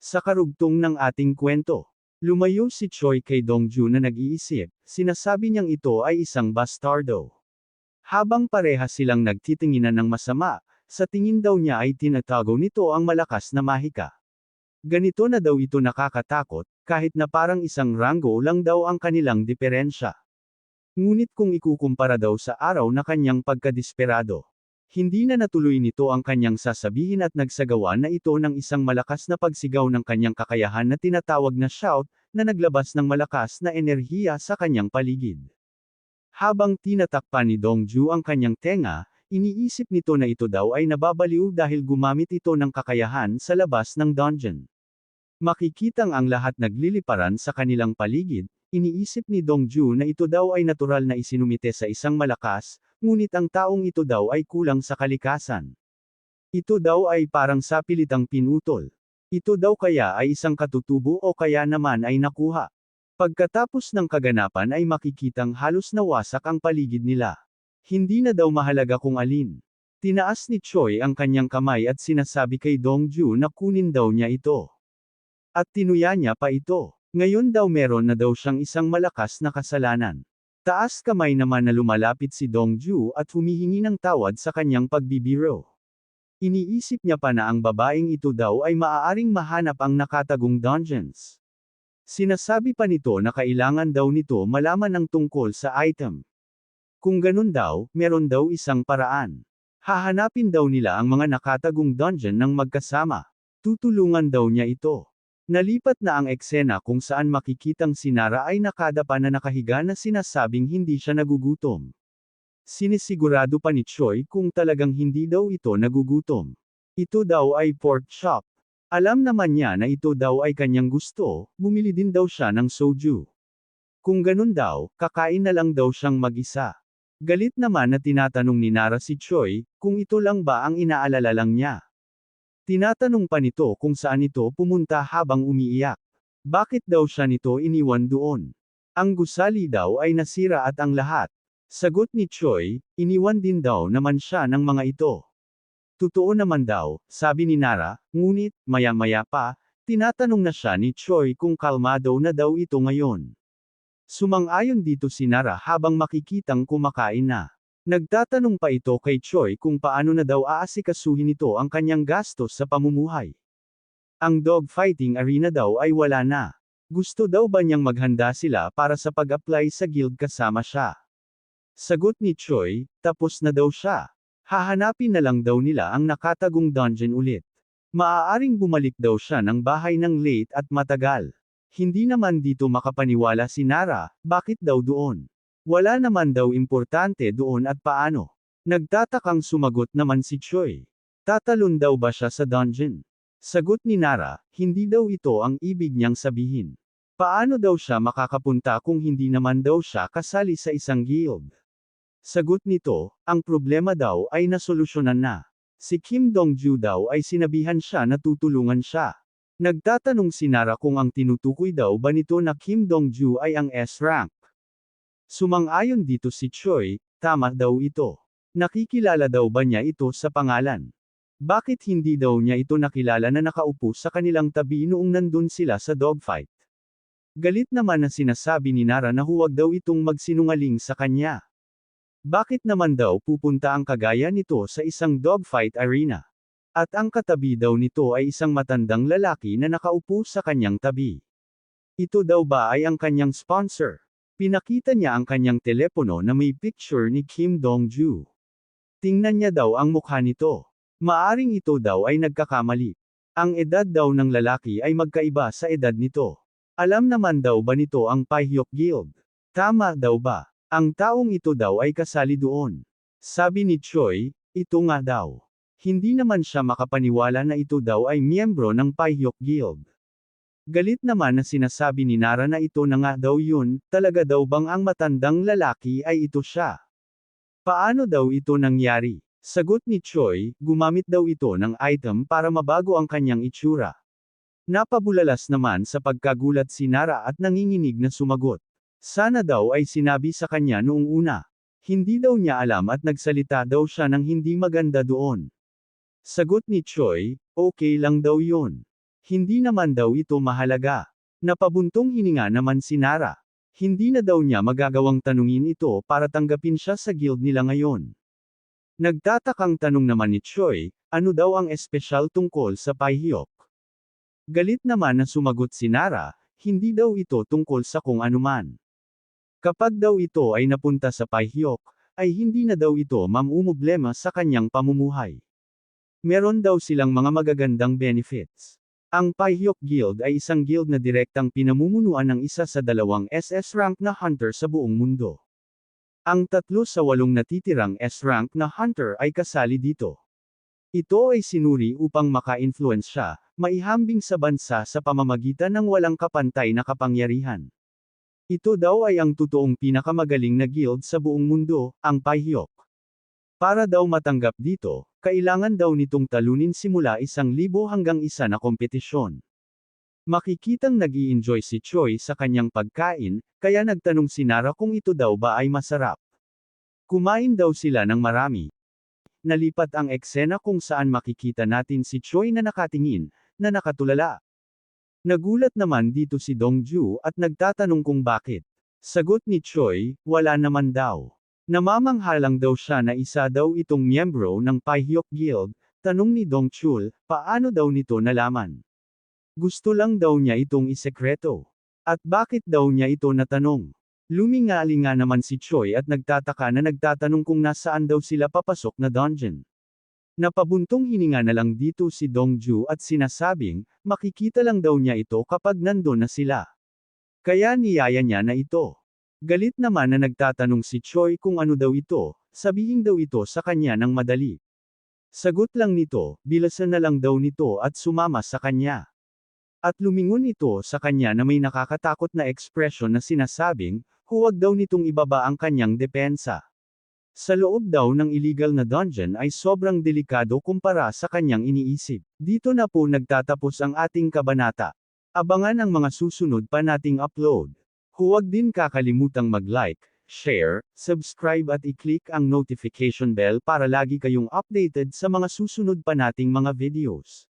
Sa karugtong ng ating kwento, lumayo si Choi kay Dongju na nag-iisip, sinasabi niyang ito ay isang bastardo. Habang pareha silang nagtitinginan ng masama, sa tingin daw niya ay tinatago nito ang malakas na mahika. Ganito na daw ito nakakatakot, kahit na parang isang rango lang daw ang kanilang diferensya. Ngunit kung ikukumpara daw sa araw na kanyang pagkadesperado, hindi na natuloy nito ang kanyang sasabihin at nagsagawa na ito ng isang malakas na pagsigaw ng kanyang kakayahan na tinatawag na shout, na naglabas ng malakas na enerhiya sa kanyang paligid. Habang tinatakpan ni Dongju ang kanyang tenga, iniisip nito na ito daw ay nababaliw dahil gumamit ito ng kakayahan sa labas ng dungeon. Makikitang ang lahat nagliliparan sa kanilang paligid, iniisip ni Dongju na ito daw ay natural na isinumite sa isang malakas, ngunit ang taong ito daw ay kulang sa kalikasan. Ito daw ay parang sapilitang pinutol. Ito daw kaya ay isang katutubo o kaya naman ay nakuha. Pagkatapos ng kaganapan ay makikitang halos nawasak ang paligid nila. Hindi na daw mahalaga kung alin. Tinaas ni Choi ang kanyang kamay at sinasabi kay Dongju na kunin daw niya ito. At tinuya niya pa ito. Ngayon daw meron na daw siyang isang malakas na kasalanan. Taas kamay naman na lumalapit si Dongju at humihingi ng tawad sa kanyang pagbibiro. Iniisip niya pa na ang babaeng ito daw ay maaaring mahanap ang nakatagong dungeons. Sinasabi pa nito na kailangan daw nito malaman ang tungkol sa item. Kung ganun daw, meron daw isang paraan. Hahanapin daw nila ang mga nakatagong dungeon ng magkasama. Tutulungan daw niya ito. Nalipat na ang eksena kung saan makikitang si Nara ay nakadapa na nakahiga na sinasabing hindi siya nagugutom. Sinisigurado pa ni Choi kung talagang hindi daw ito nagugutom. Ito daw ay pork chop. Alam naman niya na ito daw ay kanyang gusto, bumili din daw siya ng soju. Kung ganun daw, kakain na lang daw siyang mag-isa. Galit naman na tinatanong ni Nara si Choi, kung ito lang ba ang inaalala lang niya. Tinatanong pa nito kung saan ito pumunta habang umiiyak. Bakit daw siya nito iniwan doon? Ang gusali daw ay nasira at ang lahat. Sagot ni Choi, iniwan din daw naman siya ng mga ito. Totoo naman daw, sabi ni Nara, ngunit, maya-maya pa, tinatanong na siya ni Choi kung kalmado na daw ito ngayon. Sumang-ayon dito si Nara habang makikitang kumakain na. Nagtatanong pa ito kay Choi kung paano na daw aasikasuhin nito ang kanyang gastos sa pamumuhay. Ang dogfighting arena daw ay wala na. Gusto daw ba niyang maghanda sila para sa pag-apply sa guild kasama siya? Sagot ni Choi, tapos na daw siya. Hahanapin na lang daw nila ang nakatagong dungeon ulit. Maaaring bumalik daw siya ng bahay ng late at matagal. Hindi naman dito makapaniwala si Nara, bakit daw doon? Wala naman daw importante doon at paano. Nagtatakang sumagot naman si Choi. Tatalon daw ba siya sa dungeon? Sagot ni Nara, hindi daw ito ang ibig niyang sabihin. Paano daw siya makakapunta kung hindi naman daw siya kasali sa isang guild? Sagot nito, ang problema daw ay nasolusyonan na. Si Kim Dongju daw ay sinabihan siya na tutulungan siya. Nagtatanong si Nara kung ang tinutukoy daw ba nito na Kim Dongju ay ang S-rank. Sumang-ayon dito si Choi, tama daw ito. Nakikilala daw ba niya ito sa pangalan? Bakit hindi daw niya ito nakilala na nakaupo sa kanilang tabi noong nandun sila sa dogfight? Galit naman na sinasabi ni Nara na huwag daw itong magsinungaling sa kanya. Bakit naman daw pupunta ang kagaya nito sa isang dogfight arena? At ang katabi daw nito ay isang matandang lalaki na nakaupo sa kanyang tabi. Ito daw ba ay ang kanyang sponsor? Pinakita niya ang kanyang telepono na may picture ni Kim Dongju. Tingnan niya daw ang mukha nito. Maaring ito daw ay nagkakamali. Ang edad daw ng lalaki ay magkaiba sa edad nito. Alam naman daw ba nito ang Paihyok Guild? Tama daw ba? Ang taong ito daw ay kasali doon. Sabi ni Choi, ito nga daw. Hindi naman siya makapaniwala na ito daw ay miyembro ng Paihyok Guild. Galit naman na sinasabi ni Nara na ito na nga daw yun, talaga daw bang ang matandang lalaki ay ito siya? Paano daw ito nangyari? Sagot ni Choi, gumamit daw ito ng item para mabago ang kanyang itsura. Napabulalas naman sa pagkagulat si Nara at nanginginig na sumagot. Sana daw ay sinabi sa kanya noong una. Hindi daw niya alam at nagsalita daw siya ng hindi maganda doon. Sagot ni Choi, okay lang daw yun. Hindi naman daw ito mahalaga. Napabuntong hininga naman si Nara. Hindi na daw niya magagawang tanungin ito para tanggapin siya sa guild nila ngayon. Nagtatakang tanong naman ni Choi, ano daw ang espesyal tungkol sa Paihyok? Galit naman na sumagot si Nara, hindi daw ito tungkol sa kung anuman. Kapag daw ito ay napunta sa Paihyok, ay hindi na daw ito mamumblema sa kanyang pamumuhay. Meron daw silang mga magagandang benefits. Ang Paihyok Guild ay isang guild na direktang pinamumunuan ng isa sa 2 SS rank na hunter sa buong mundo. Ang 3 sa 8 natitirang S rank na hunter ay kasali dito. Ito ay sinuri upang maka-influence siya, maihambing sa bansa sa pamamagitan ng walang kapantay na kapangyarihan. Ito daw ay ang totoong pinakamagaling na guild sa buong mundo, ang Paihyok. Para daw matanggap dito, kailangan daw nitong talunin simula 1,000 hanggang 1 na kompetisyon. Makikitang nag-i-enjoy si Choi sa kanyang pagkain, kaya nagtanong si Nara kung ito daw ba ay masarap. Kumain daw sila ng marami. Nalipat ang eksena kung saan makikita natin si Choi na nakatingin, na nakatulala. Nagulat naman dito si Dongju at nagtatanong kung bakit. Sagot ni Choi, wala naman daw. Namamanghalang daw siya na isa daw itong miyembro ng Paihyok Guild. Tanong ni Dongchul, paano daw nito nalaman? Gusto lang daw niya itong isekreto. At bakit daw niya ito natanong? Lumingali nga naman si Choi at nagtataka na nagtatanong kung nasaan daw sila papasok na dungeon. Napabuntong hininga na lang dito si Dongju at sinasabing, makikita lang daw niya ito kapag nandun na sila. Kaya niyaya niya na ito. Galit naman na nagtatanong si Choi kung ano daw ito, sabihin daw ito sa kanya ng madali. Sagot lang nito, bilasan na lang daw nito at sumama sa kanya. At lumingon ito sa kanya na may nakakatakot na ekspresyon na sinasabing, huwag daw nitong ibaba ang kanyang depensa. Sa loob daw ng illegal na dungeon ay sobrang delikado kumpara sa kanyang iniisip. Dito na po nagtatapos ang ating kabanata. Abangan ang mga susunod pa nating upload. Huwag din kakalimutang mag-like, share, subscribe at i-click ang notification bell para lagi kayong updated sa mga susunod pa nating mga videos.